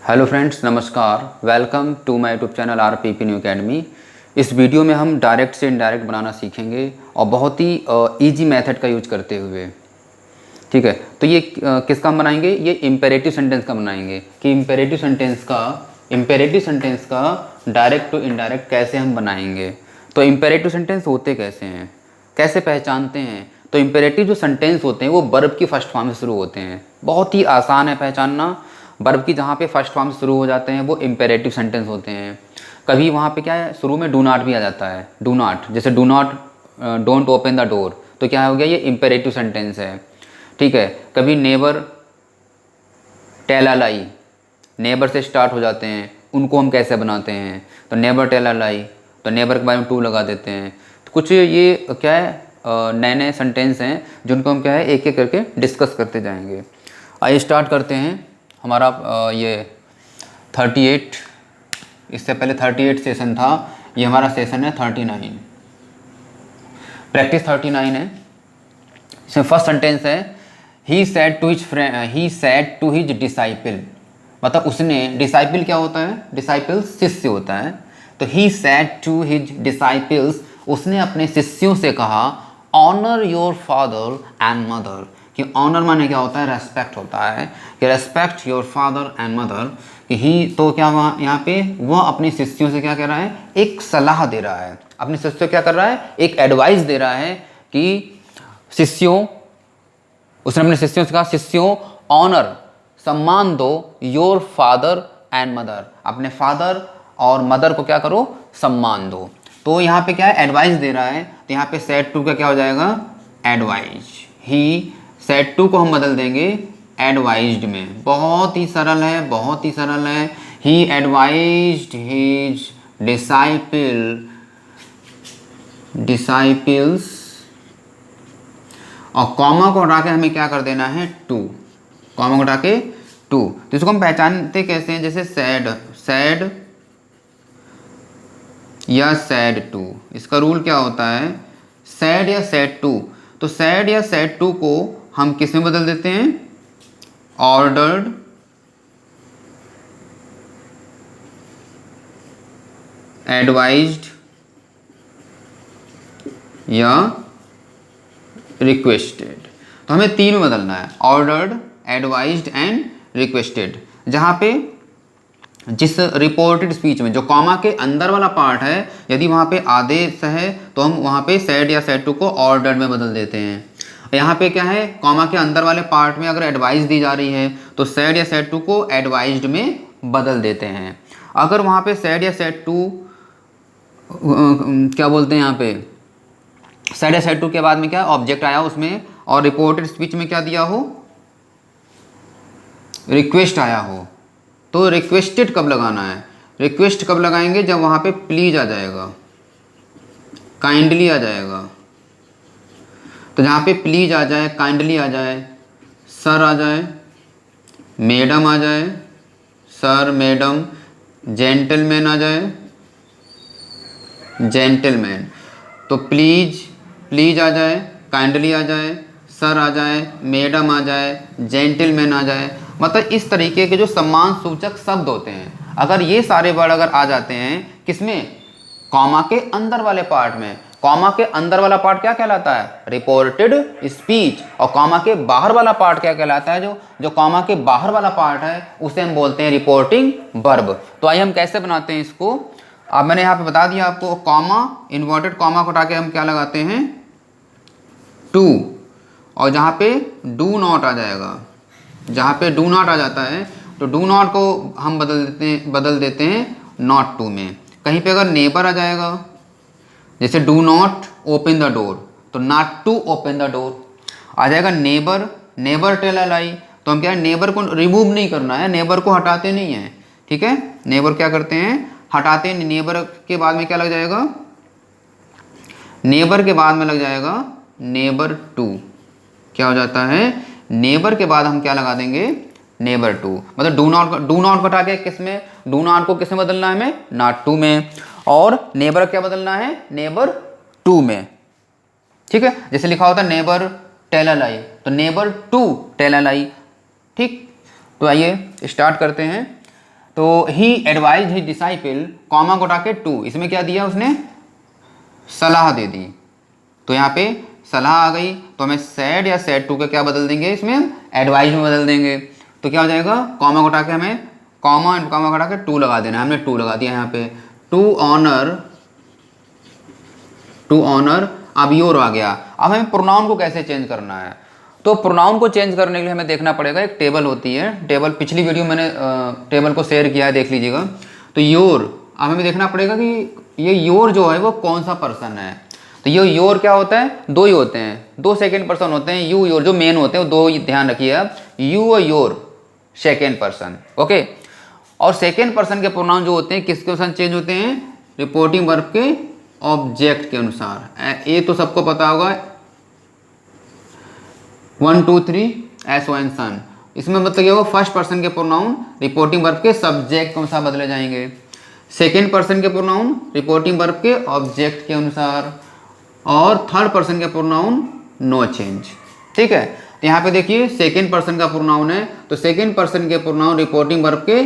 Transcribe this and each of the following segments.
Hello friends, नमस्कार। Welcome to my YouTube channel RPP new academy. इस video में हम डायरेक्ट से इनडायरेक्ट बनाना सीखेंगे और बहुत ही इजी मेथड का यूज करते हुए। ठीक है, तो ये किसका हम बनाएंगे? ये इम्पेरेटिव सेंटेंस का बनाएंगे कि इम्पेरेटिव सेंटेंस का डायरेक्ट टू इनडायरेक्ट कैसे हम बनाएंगे। तो इम्पेरेटिव सेंटेंस होते कैसे हैं, कैसे पहचानते हैं? तो इम्पेरेटिव जो सेंटेंस होते हैं वो वर्ब की फर्स्ट फॉर्म से शुरू होते हैं। बहुत ही आसान है पहचानना। वर्ब की जहाँ पे फर्स्ट फॉर्म से शुरू हो जाते हैं वो इम्पेरेटिव सेंटेंस होते हैं। कभी वहाँ पे क्या है, शुरू में डू नॉट भी आ जाता है। डू नॉट, जैसे do not don't open the door, तो क्या हो गया, ये इम्पेरेटिव सेंटेंस है। ठीक है, कभी never tell a lie, never से स्टार्ट हो जाते हैं, उनको हम कैसे बनाते हैं? तो नेवर टेल अ लाई, तो नेबर के बाद में टू लगा देते हैं। तो कुछ ये क्या है, नए नए सेंटेंस हैं जिनको हम क्या है एक एक करके डिस्कस करते जाएंगे। आइए स्टार्ट करते हैं हमारा ये 38। इससे पहले 38 सेशन था, ये हमारा सेशन है 39, प्रैक्टिस 39 है। इसमें फर्स्ट सेंटेंस है he said to his disciple, मतलब उसने, डिसाइपल क्या होता है? डिसाइपल शिष्य होता है। तो he said to his disciples, उसने अपने शिष्यों से कहा honour your father and mother, कि ऑनर माने क्या होता है? रेस्पेक्ट होता है, कि respect your father and mother. कि ही, तो क्या वहाँ यहाँ पे वह अपने शिष्यों से क्या कह रहा है? एक सलाह दे रहा है। अपने शिष्यों को क्या कर रहा है? एक एडवाइस दे रहा है कि शिष्यों, उसने अपने शिष्यों से कहा शिष्यों ऑनर, सम्मान दो, योर फादर एंड मदर, अपने फादर और मदर को क्या करो? सम्मान दो। तो यहाँ पे क्या है? एडवाइस दे रहा है। तो यहाँ पे सेड टू का क्या हो जाएगा? एडवाइज। ही सेड टू को हम बदल देंगे एडवाइज्ड में। बहुत ही सरल है, बहुत ही सरल है। ही एडवाइज्ड हिज डिसाइपल्स, और कॉमा को हटा के हमें क्या कर देना है? टू, कॉमा को हटा के टू। तो इसको हम पहचानते कैसे हैं? जैसे सैड या सैड टू, इसका रूल क्या होता है? सैड या सैड टू। तो सैड या सैड टू को हम किस में बदल देते हैं? ऑर्डर्ड, एडवाइज्ड या रिक्वेस्टेड। तो हमें तीन में बदलना है, ऑर्डर्ड, एडवाइज्ड एंड रिक्वेस्टेड। जहाँ पे जिस रिपोर्टेड स्पीच में जो कॉमा के अंदर वाला पार्ट है, यदि वहाँ पे आदेश है तो हम वहाँ पे सैड या सैड टू को ऑर्डर्ड में बदल देते हैं। यहाँ पे क्या है, कॉमा के अंदर वाले पार्ट में अगर एडवाइस दी जा रही है तो सैड या सैड टू को एडवाइज्ड में बदल देते हैं। अगर वहाँ पे सैड या सैड टू क्या बोलते हैं, यहाँ पे सैड या सैड टू के बाद में क्या ऑब्जेक्ट आया उसमें, और रिपोर्टेड स्पीच में क्या दिया हो? रिक्वेस्ट आया हो, तो रिक्वेस्टेड कब लगाना है? रिक्वेस्ट कब लगाएंगे? जब वहाँ पे प्लीज आ जाएगा, काइंडली आ जाएगा। तो जहाँ पे प्लीज आ जाए, काइंडली आ जाए, सर आ जाए, मैडम आ जाए, सर मैडम, जेंटलमैन आ जाए, जेंटलमैन। तो प्लीज आ जाए, काइंडली आ जाए, सर आ जाए, मैडम आ जाए, जेंटलमैन आ जाए, मतलब इस तरीके के जो सम्मान सूचक शब्द होते हैं, अगर ये सारे वर्ड अगर आ जाते हैं किसमें? कॉमा के अंदर वाले पार्ट में। कॉमा के अंदर वाला पार्ट क्या कहलाता है? Reported speech. और कॉमा के बाहर वाला पार्ट क्या कहलाता है? जो कॉमा के बाहर वाला पार्ट है उसे हम बोलते हैं रिपोर्टिंग वर्ब। तो आइए हम कैसे बनाते हैं इसको। अब मैंने यहाँ पे बता दिया आपको, कॉमा, इन्वर्टेड कॉमा को हटा के हम क्या लगाते हैं? टू। और जहाँ पे डू नॉट आ जाएगा, जहाँ पे डू नॉट आ जाता है तो डू नॉट को हम बदल देते हैं नॉट टू में। कहीं पे अगर नेबर आ जाएगा, जैसे do not open the door, तो not to open the door आ जाएगा। नेबर टेल अ लाई, तो हम क्या है, नेबर को रिमूव नहीं करना है, नेबर को हटाते नहीं है। ठीक है, नेबर क्या करते हैं? हटाते। नेबर के बाद में क्या लग जाएगा? नेबर के बाद में लग जाएगा नेबर टू। क्या हो जाता है? नेबर के बाद हम क्या लगा देंगे? Never to. मतलब डू नॉट हटा के किस में? डू नॉट को किस में बदलना है हमें? नॉट टू में। और नेबर क्या बदलना है? नेबर टू में। ठीक है, जैसे लिखा होता है नेबर टेल अ लाई, तो नेबर टू टेल अ लाई। ठीक, तो आइए स्टार्ट करते हैं। तो ही एडवाइज हिज डिसाइपल, कॉमा को हटा के टू, इसमें क्या दिया उसने, सलाह दे दी। तो यहाँ पे सलाह आ गई, तो हमें सेड या सेड टू का क्या बदल देंगे, इसमें एडवाइज में बदल देंगे। तो क्या हो जाएगा, कॉमा को हटा के हमें कॉमा एंड कॉमा को हटा के टू लगा देना है। हमने टू लगा दिया यहाँ पे, टू ऑनर। अब योर आ गया। अब हमें प्रोनाउन को कैसे चेंज करना है, तो प्रोनाउन को चेंज करने के लिए हमें देखना पड़ेगा, एक टेबल होती है, टेबल पिछली वीडियो मैंने टेबल को शेयर किया है, देख लीजिएगा। तो योर, अब हमें देखना पड़ेगा कि ये योर जो है वो कौन सा पर्सन है। तो ये योर क्या होता है, दो ही होते हैं, दो सेकेंड पर्सन होते हैं, यू योर जो मेन होते हैं वो दो ही, ध्यान रखिए आप, यू और योर सेकेंड पर्सन, ओके। और सेकेंड पर्सन के प्रोनाउन जो होते हैं किसके अनुसार चेंज होते हैं, रिपोर्टिंग वर्ब के ऑब्जेक्ट के अनुसार। ये तो सबको पता होगा, 1 2 3 एस ओ एन सन। इसमें मतलब क्या होगा, फर्स्ट पर्सन के प्रोनाउन रिपोर्टिंग वर्ब के सब्जेक्ट के अनुसार बदले जाएंगे, सेकेंड पर्सन के प्रोनाउन रिपोर्टिंग वर्ब के ऑब्जेक्ट के अनुसार, और थर्ड पर्सन के प्रोनाउन नो चेंज, ठीक है। तो यहाँ पे देखिए सेकेंड पर्सन का प्रोनाउन है, तो सेकेंड पर्सन के प्रोनाउन रिपोर्टिंग वर्ब के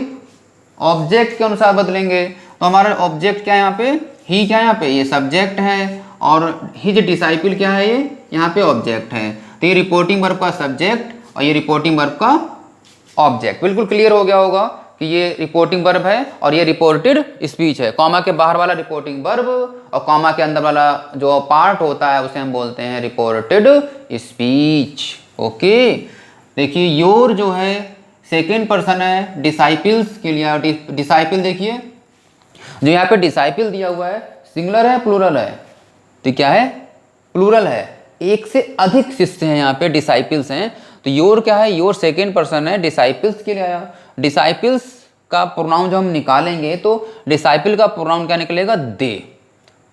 ऑब्जेक्ट के अनुसार बदलेंगे। तो हमारा ऑब्जेक्ट क्या है यहाँ पे, ही, क्या है यहाँ पे, ये सब्जेक्ट है, और हिज डिसाइपल क्या है, ये यहाँ पे ऑब्जेक्ट है। तो ये रिपोर्टिंग वर्ब का सब्जेक्ट और ये रिपोर्टिंग वर्ब का ऑब्जेक्ट। बिल्कुल क्लियर हो गया होगा कि ये रिपोर्टिंग वर्ब है और ये रिपोर्टेड स्पीच है। कॉमा के बाहर वाला रिपोर्टिंग वर्ब और कॉमा के अंदर वाला जो पार्ट होता है उसे हम बोलते हैं रिपोर्टेड स्पीच, ओके। देखिए योर जो है सेकेंड पर्सन है, डिसाइपल्स के लिए, डिसाइपल देखिए जो यहाँ पे डिसाइपल दिया हुआ है सिंगुलर है प्लूरल है, तो क्या है, प्लूरल है, एक से अधिक शिष्य हैं यहाँ पे, डिसाइपल्स हैं। तो योर क्या है, योर सेकेंड पर्सन है, डिसाइपल्स के लिए आया। डिसाइपल्स का प्रोनाउन जो हम निकालेंगे तो डिसाइपल का प्रोनाउन क्या निकलेगा, दे,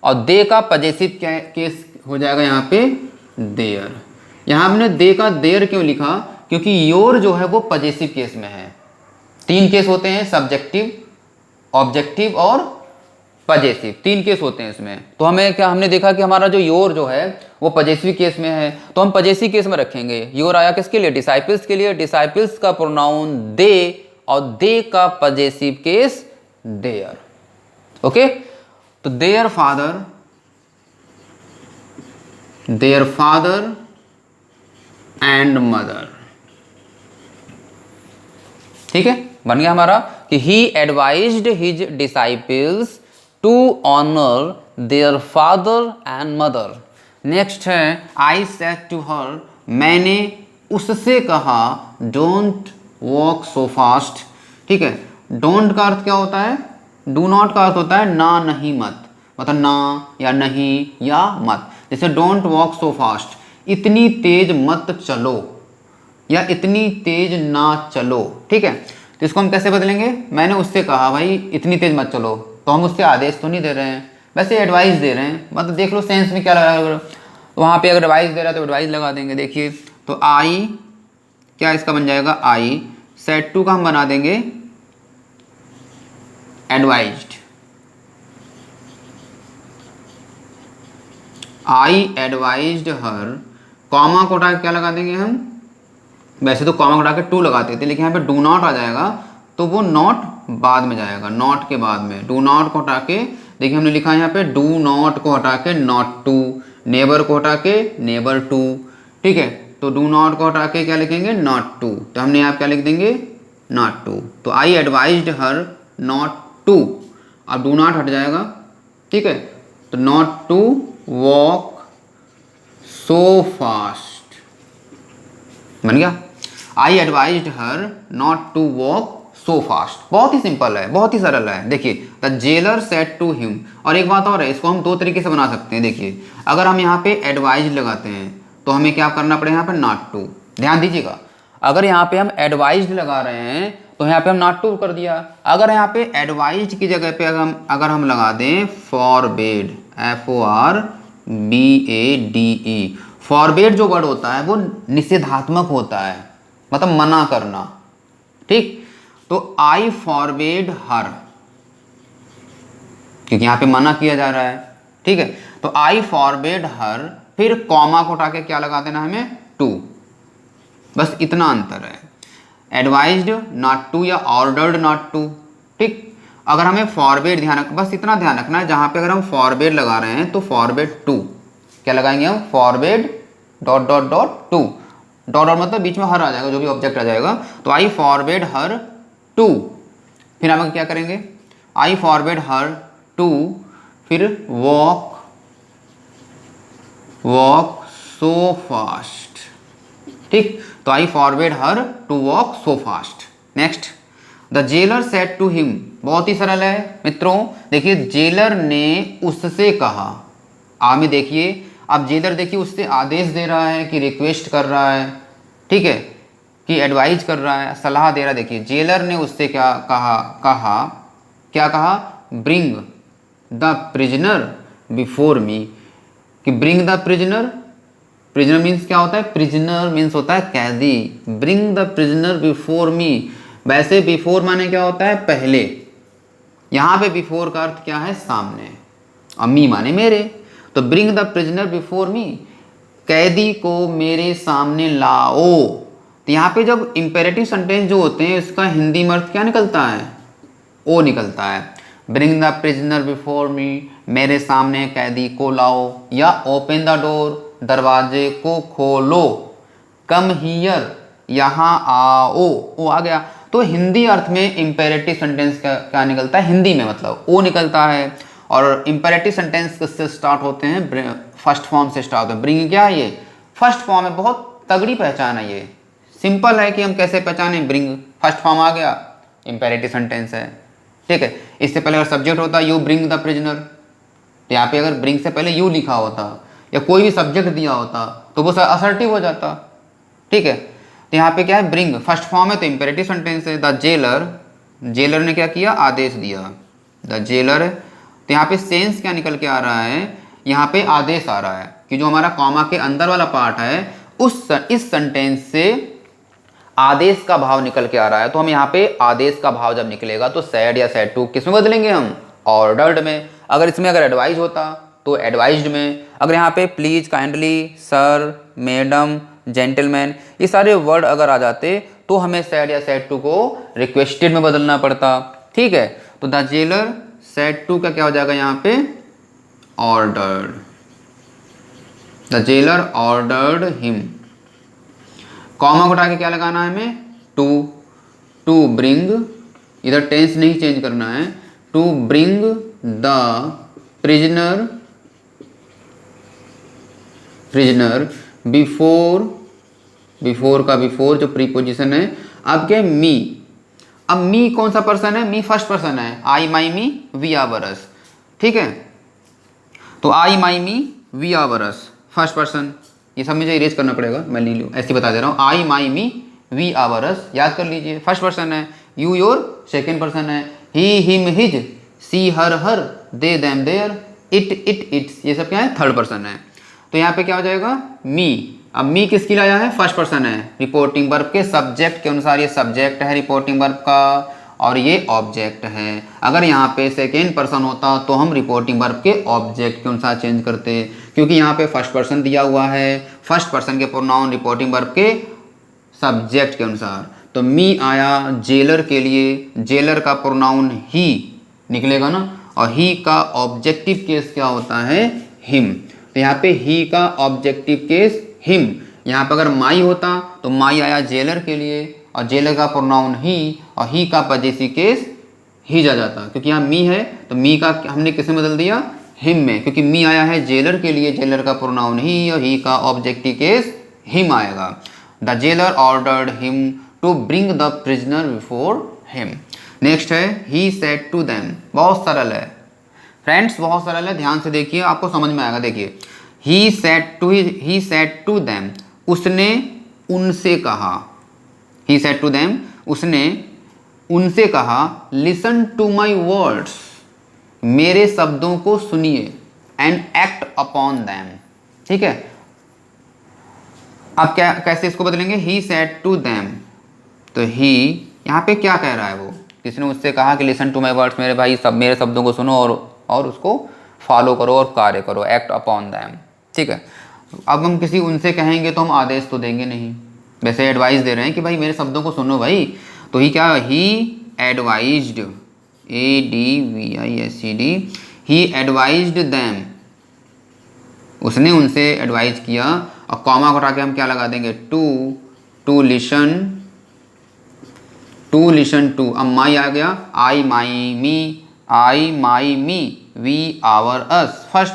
और दे का पजेसिव क्या केस हो जाएगा यहाँ पे, देयर। यहाँ हमने दे का देयर क्यों लिखा, क्योंकि योर जो है वो पजेसिव केस में है। तीन केस होते हैं, सब्जेक्टिव, ऑब्जेक्टिव और पजेसिव, तीन केस होते हैं इसमें। तो हमें क्या, हमने देखा कि हमारा जो योर जो है वो पजेसिव केस में है, तो हम पजेसिव केस में रखेंगे। योर आया किसके लिए, डिसाइपल्स के लिए, डिसाइपल्स का प्रोनाउन दे और दे का पजेसिव केस देयर, ओके। तो देयर फादर एंड मदर, ठीक है, बन गया हमारा कि he advised his disciples to honour their father and mother. Next है आई सेड टू हर, मैंने उससे कहा, डोंट वॉक सो फास्ट, ठीक है। डोंट का अर्थ क्या होता है, डू नॉट का अर्थ होता है ना, नहीं, मत, मतलब ना या नहीं या मत। जैसे डोंट वॉक सो फास्ट, इतनी तेज मत चलो या इतनी तेज ना चलो, ठीक है। तो इसको हम कैसे बदलेंगे, मैंने उससे कहा भाई इतनी तेज मत चलो, तो हम उससे आदेश तो नहीं दे रहे हैं, वैसे एडवाइस दे रहे हैं, मतलब देख लो सेंस में क्या लगा। तो वहाँ पे अगर एडवाइस दे रहा है तो एडवाइस लगा देंगे। देखिए तो आई क्या इसका बन जाएगा, आई सेड टू का हम बना देंगे एडवाइज्ड, आई एडवाइज्ड हर, कॉमा को हटा के क्या लगा देंगे हम, वैसे तो कॉमा को हटा के टू लगाते थे, लेकिन यहाँ पे डू नॉट आ जाएगा तो वो नॉट बाद में जाएगा, नॉट के बाद में। डू नॉट को हटा के देखिए हमने लिखा है यहाँ पे डू नॉट को हटा के नॉट टू, नेबर को हटा के नेबर टू, ठीक है। तो डू नॉट को हटा के क्या लिखेंगे, नॉट टू, तो हमने यहाँ क्या लिख देंगे, नॉट टू। तो I advised her not to, अब डू नॉट हट जाएगा, ठीक है। तो not to walk so fast, बन गया I advised her not to walk so fast. बहुत ही सिंपल है, बहुत ही सरल है। देखिए the jailer said to him, और एक बात और है, इसको हम दो तरीके से बना सकते हैं। देखिए अगर हम यहाँ पे एडवाइज लगाते हैं तो हमें क्या करना पड़ेगा, यहाँ पे नॉट टू, ध्यान दीजिएगा, अगर यहाँ पे हम एडवाइज लगा रहे हैं तो यहाँ पे हम नॉट टू कर दिया। अगर यहाँ पे एडवाइज की जगह पे अगर हम लगा दें फॉरबेड, FORBADE, फॉरबेड जो वर्ड होता है वो निषेधात्मक होता है, मतलब मना करना, ठीक। तो आई फॉरबेड हर, क्योंकि यहाँ पे मना किया जा रहा है, ठीक है। तो आई फॉरबेड हर, फिर कॉमा को उठा के क्या लगा देना हमें, टू, बस इतना अंतर है। एडवाइज्ड नॉट टू या ऑर्डर्ड नॉट टू, ठीक। अगर हमें फॉरवर्ड बस इतना ध्यान रखना है, जहाँ पे अगर हम फॉरवर्ड लगा रहे हैं तो फॉरवर्ड टू, क्या लगाएंगे हम, forward dot dot dot to, dot dot मतलब बीच में हर आ जाएगा, जो भी ऑब्जेक्ट आ जाएगा, तो आई फॉरवर्ड हर टू, फिर हम क्या करेंगे, आई फॉरवर्ड हर टू, फिर वॉक सो फास्ट, ठीक। तो I forward her to walk so fast. Next, the jailer said to him, बहुत ही सरल है मित्रों। देखिए जेलर ने उससे कहा, आ में देखिए, अब जेलर देखिए उससे आदेश दे रहा है कि रिक्वेस्ट कर रहा है, ठीक है, कि एडवाइज कर रहा है, सलाह दे रहा है। देखिए जेलर ने उससे क्या कहा, bring the prisoner before me, कि bring the prisoner, prisoner means क्या होता है, प्रिजनर मीन्स होता है कैदी, bring the prisoner before me. वैसे बिफोर माने क्या होता है, पहले, यहाँ पे बिफोर का अर्थ क्या है, सामने, और मी माने मेरे, तो ब्रिंग द प्रिजनर बिफोर मी, कैदी को मेरे सामने लाओ। तो यहाँ पे जब इंपेरेटिव सेंटेंस जो होते हैं इसका हिंदी में अर्थ क्या निकलता है, ओ निकलता है। ब्रिंग द प्रिजनर बिफोर मी, मेरे सामने कैदी को लाओ, या ओपन द डोर, दरवाजे को खोलो, कम हियर, यहाँ आओ, ओ आ गया। तो हिंदी अर्थ में इंपेरेटिव सेंटेंस का क्या निकलता है, हिंदी में मतलब ओ निकलता है। और इंपेरेटिव सेंटेंस किससे स्टार्ट होते हैं, फर्स्ट फॉर्म से स्टार्ट होते हैं। ब्रिंग क्या है, ये फर्स्ट फॉर्म है, बहुत तगड़ी पहचान है, ये सिंपल है कि हम कैसे पहचाने, ब्रिंग फर्स्ट फॉर्म आ गया, इंपेरेटिव सेंटेंस है, ठीक है। इससे पहले अगर सब्जेक्ट होता यू ब्रिंग द प्रिजनर, तो यहाँ पे अगर ब्रिंग से पहले यू लिखा होता या कोई भी सब्जेक्ट दिया होता तो वो असर्टिव हो जाता, ठीक है। तो यहाँ पे क्या है, ब्रिंग फर्स्ट फॉर्म है तो इंपेरेटिव सेंटेंस है। द जेलर, जेलर ने क्या किया, आदेश दिया, द जेलर। तो यहाँ पे सेंस क्या निकल के आ रहा है, यहाँ पे आदेश आ रहा है कि जो हमारा कॉमा के अंदर वाला पार्ट है इस सेंटेंस से आदेश का भाव निकल के आ रहा है। तो हम यहाँ पे आदेश का भाव जब निकलेगा तो सैड या सैड टू किस में बदलेंगे हम, ऑर्डर्ड में। अगर इसमें अगर एडवाइज होता तो एडवाइज्ड में। अगर यहाँ पे please, kindly, sir, madam, gentleman, ये सारे वर्ड अगर आ जाते तो हमें सैड या सैड टू को रिक्वेस्टेड में बदलना पड़ता, ठीक है। तो द जेलर सैड टू का क्या हो जाएगा यहाँ पे, ordered, the jailer ordered him. Comma उठा के क्या लगाना है हमें, टू ब्रिंग, इधर टेंस नहीं चेंज करना है, to bring the prisoner before का बिफोर जो प्रीपोजिशन है। अब क्या है, मी, अब मी कौन सा पर्सन है, मी फर्स्ट पर्सन है, आई माई मी वी आर वरस, ठीक है। तो आई माई मी वी आर वरस फर्स्ट पर्सन, ये सब मुझे इरेज करना पड़ेगा, मैं नहीं लूँ, ऐसे बता दे रहा हूँ। आई माई मी वी आर वरस, याद कर लीजिए, फर्स्ट पर्सन है। यू योर सेकेंड पर्सन है। He him his, she her, they them their, it its, ये सब क्या है, थर्ड पर्सन है। तो यहाँ पे क्या हो जाएगा, मी। अब मी किसकी लाया है, फर्स्ट पर्सन है, रिपोर्टिंग वर्ब के सब्जेक्ट के अनुसार ये सब्जेक्ट है रिपोर्टिंग वर्ब का, और ये ऑब्जेक्ट है। अगर यहाँ पे सेकेंड पर्सन होता तो हम रिपोर्टिंग वर्ब के ऑब्जेक्ट के अनुसार चेंज करते, क्योंकि यहाँ पे फर्स्ट पर्सन दिया हुआ है, फर्स्ट पर्सन के प्रोनाउन रिपोर्टिंग वर्ब के सब्जेक्ट के अनुसार। तो मी आया जेलर के लिए, जेलर का प्रोनाउन ही निकलेगा ना, और ही का ऑब्जेक्टिव केस क्या होता है, हिम। तो यहाँ पे ही का ऑब्जेक्टिव केस हिम। यहाँ पे अगर माई होता तो माई आया जेलर के लिए, और जेलर का प्रोनाउन ही, और ही का पजेसिव केस ही जा जाता, क्योंकि यहाँ मी है तो मी का हमने किस में बदल दिया, हिम में, क्योंकि मी आया है जेलर के लिए, जेलर का प्रोनाउन ही, और ही का ऑब्जेक्टिव केस हिम आएगा। The jailer ordered him to bring the prisoner before him. Next है ही सेड टू देम, बहुत सरल है फ्रेंड्स, बहुत सरल है, ध्यान से देखिए आपको समझ में आएगा। देखिए ही सेड टू देम, उसने उनसे कहा, ही सेड टू देम, उसने उनसे कहा, लिसन टू माई वर्ड्स, मेरे शब्दों को सुनिए, एंड एक्ट अपॉन देम, ठीक है। अब क्या, कैसे इसको बदलेंगे, ही सेड टू देम, तो ही यहाँ पे क्या कह रहा है, वो किसी ने उससे कहा कि लिसन टू माई वर्ड्स, मेरे भाई सब मेरे शब्दों को सुनो और उसको फॉलो करो और कार्य करो, एक्ट अपॉन दैम, ठीक है। अब हम किसी उनसे कहेंगे तो हम आदेश तो देंगे नहीं, वैसे एडवाइस दे रहे हैं कि भाई मेरे शब्दों को सुनो भाई, तो ही क्या, ही एडवाइज्ड ADVISED, ही एडवाइज्ड दैम, उसने उनसे एडवाइज किया। और कॉमा को हटा के हम क्या लगा देंगे, टू लिसन टू। अब माई आ गया, I my me, we our us, first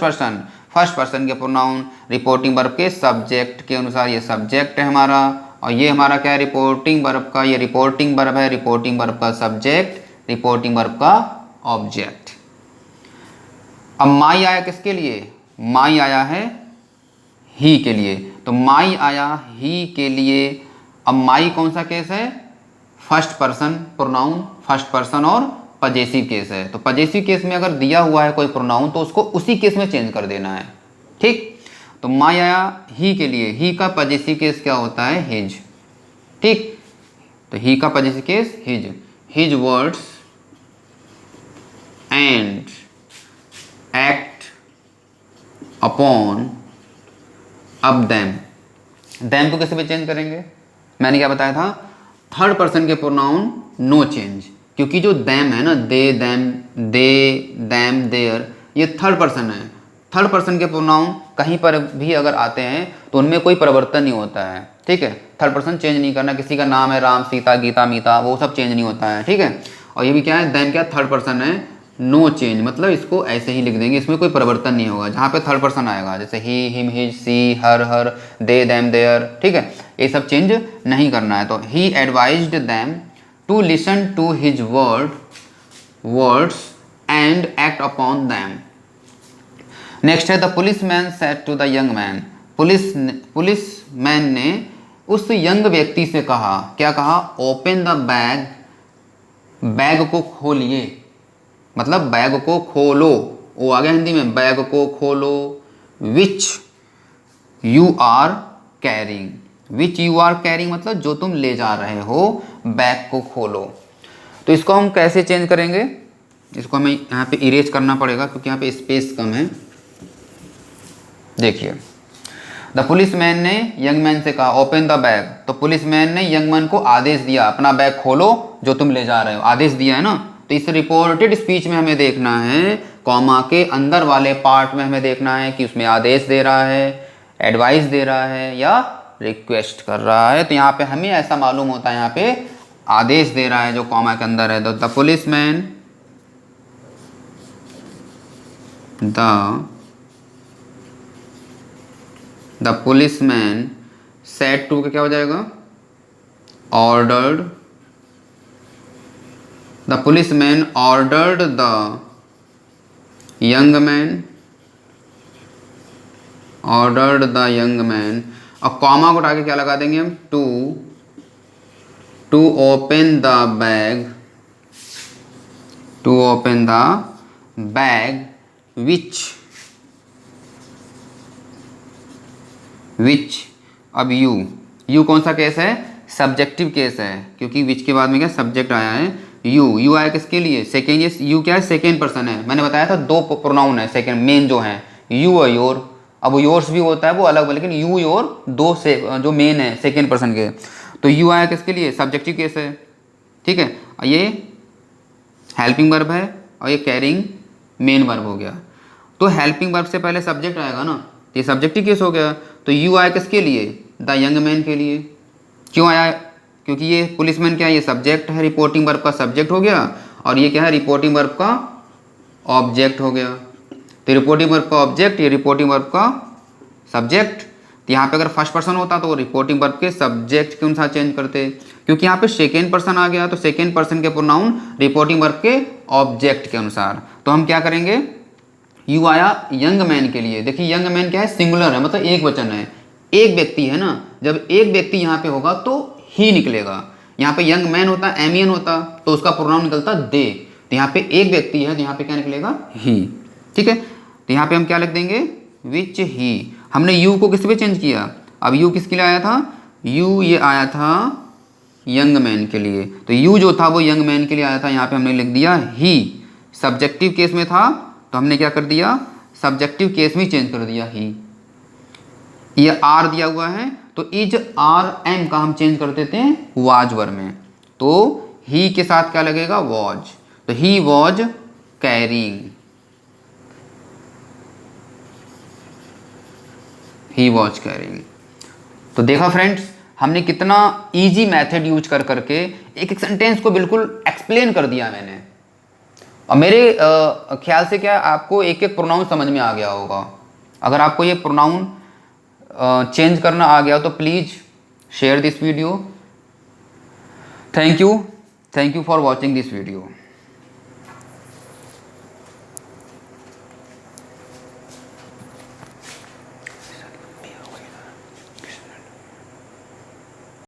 person के प्रोनाउन रिपोर्टिंग वर्ब के सब्जेक्ट के अनुसार, ये सब्जेक्ट है हमारा, और ये हमारा क्या है, रिपोर्टिंग वर्ब का, ये रिपोर्टिंग वर्ब है, रिपोर्टिंग वर्ब का सब्जेक्ट, रिपोर्टिंग वर्ब का ऑब्जेक्ट। अब माई आया किसके लिए, माई आया है ही के लिए, तो माई आया ही के लिए। अब माई कौन सा केस है, first person pronoun, first person और पजेसिव केस है। तो पजेसिव केस में अगर दिया हुआ है कोई प्रोनाउन तो उसको उसी केस में चेंज कर देना है, ठीक। तो माई आया ही के लिए, ही का पजेसिव केस क्या होता है, हिज, ठीक। तो ही का possessive case his words and act upon अब देम को कैसे भी चेंज करेंगे, मैंने क्या बताया था, थर्ड पर्सन के प्रोनाउन नो चेंज, क्योंकि जो देम है ना, दे देम देयर, ये थर्ड पर्सन है। थर्ड पर्सन के प्रोनाउन कहीं पर भी अगर आते हैं तो उनमें कोई परिवर्तन नहीं होता है, ठीक है। थर्ड पर्सन चेंज नहीं करना, किसी का नाम है राम, सीता, गीता, मीता, वो सब चेंज नहीं होता है, ठीक है। और ये भी क्या है, देम क्या थर्ड पर्सन है, नो चेंज, मतलब इसको ऐसे ही लिख देंगे, इसमें कोई परिवर्तन नहीं होगा। जहाँ पे थर्ड पर्सन आएगा, जैसे he, him, his, she, her, they, them, their, ठीक है, ये सब चेंज नहीं करना है। तो he advised them to listen to his words and act upon them. Next है, the policeman said to the young man, policeman ने उस यंग व्यक्ति से कहा, क्या कहा, ओपन द बैग, बैग को खोलिए, मतलब बैग को खोलो, वो आ गया हिंदी में, बैग को खोलो, which you are carrying, which you are carrying मतलब जो तुम ले जा रहे हो, बैग को खोलो। तो इसको हम कैसे चेंज करेंगे, इसको हमें यहाँ पे इरेज करना पड़ेगा क्योंकि यहाँ पे स्पेस कम है। देखिए, द पुलिसमैन ने यंग मैन से कहा ओपन द बैग, तो पुलिसमैन ने यंग मैन को आदेश दिया, अपना बैग खोलो जो तुम ले जा रहे हो, आदेश दिया है ना। तो इस रिपोर्टेड स्पीच में हमें देखना है, कॉमा के अंदर वाले पार्ट में हमें देखना है कि उसमें आदेश दे रहा है, एडवाइस दे रहा है या रिक्वेस्ट कर रहा है। तो यहाँ पे हमें ऐसा मालूम होता है, यहाँ पे आदेश दे रहा है जो कॉमा के अंदर है। तो द पुलिसमैन सेड टू का क्या हो जाएगा, ordered, the policeman ordered the young man, और कॉमा को उठा के क्या लगा देंगे हम, to open the bag which अब यू कौन सा केस है, सब्जेक्टिव केस है, क्योंकि विच के बाद में क्या सब्जेक्ट आया है, यू आया किसके लिए, सेकेंड, ये यू क्या है, सेकेंड पर्सन है। मैंने बताया था दो प्रोनाउन है सेकेंड मेन जो है, यू और योर। अब योर्स भी होता है वो अलग, लेकिन यू योर दो से जो मेन है सेकेंड पर्सन के। तो यू आया किसके लिए, सब्जेक्टिव केस है, ठीक है। और ये हेल्पिंग वर्ब है और ये कैरिंग मेन वर्ब हो गया। तो हेल्पिंग वर्ब से पहले सब्जेक्ट आएगा ना, तो ये सब्जेक्टिव केस हो गया। तो यू आया किसके लिए, द यंग मैन के लिए। क्यों आया, क्योंकि ये पुलिसमैन क्या है, ये सब्जेक्ट है, रिपोर्टिंग वर्ब का सब्जेक्ट हो गया, और ये क्या है, रिपोर्टिंग वर्ब का ऑब्जेक्ट हो गया। तो रिपोर्टिंग वर्ब का ऑब्जेक्ट, ये रिपोर्टिंग वर्ब का सब्जेक्ट। तो यहाँ पे अगर फर्स्ट पर्सन होता तो रिपोर्टिंग वर्ब के सब्जेक्ट के अनुसार चेंज करते, क्योंकि यहाँ पे सेकेंड पर्सन आ गया तो सेकेंड पर्सन के प्रोनाउन रिपोर्टिंग वर्ब के ऑब्जेक्ट के अनुसार। तो हम क्या करेंगे, यू आया यंग मैन के लिए। देखिए यंग मैन क्या है, सिंगुलर है, मतलब एक वचन है, एक व्यक्ति है ना। जब एक व्यक्ति यहाँ पे होगा तो ही निकलेगा। यहाँ पे यंग मैन होता, एमियन होता तो उसका प्रोनाउन निकलता दे। तो यहाँ पे एक व्यक्ति है तो यहाँ पे क्या निकलेगा, ही, ठीक है। तो यहाँ पे हम क्या लिख देंगे, विच ही। हमने यू को किस पे चेंज किया, अब यू किसके लिए आया था, यू ये आया था यंग मैन के लिए। तो यू जो था वो यंग मैन के लिए आया था, यहाँ पे हमने लिख दिया ही। सब्जेक्टिव केस में था तो हमने क्या कर दिया, सब्जेक्टिव केस में चेंज कर दिया ही। ये आर दिया हुआ है तो इज आर एम का हम चेंज कर देते हैं वाज वर्ब में। तो ही के साथ क्या लगेगा, वॉज। तो he was carrying, he was carrying. तो देखा फ्रेंड्स, हमने कितना इजी मेथड यूज कर करके एक एक सेंटेंस को बिल्कुल एक्सप्लेन कर दिया मैंने। और मेरे ख्याल से क्या आपको एक एक प्रोनाउन समझ में आ गया होगा। अगर आपको ये प्रोनाउन चेंज करना आ गया तो please share this video. Thank you for watching this video.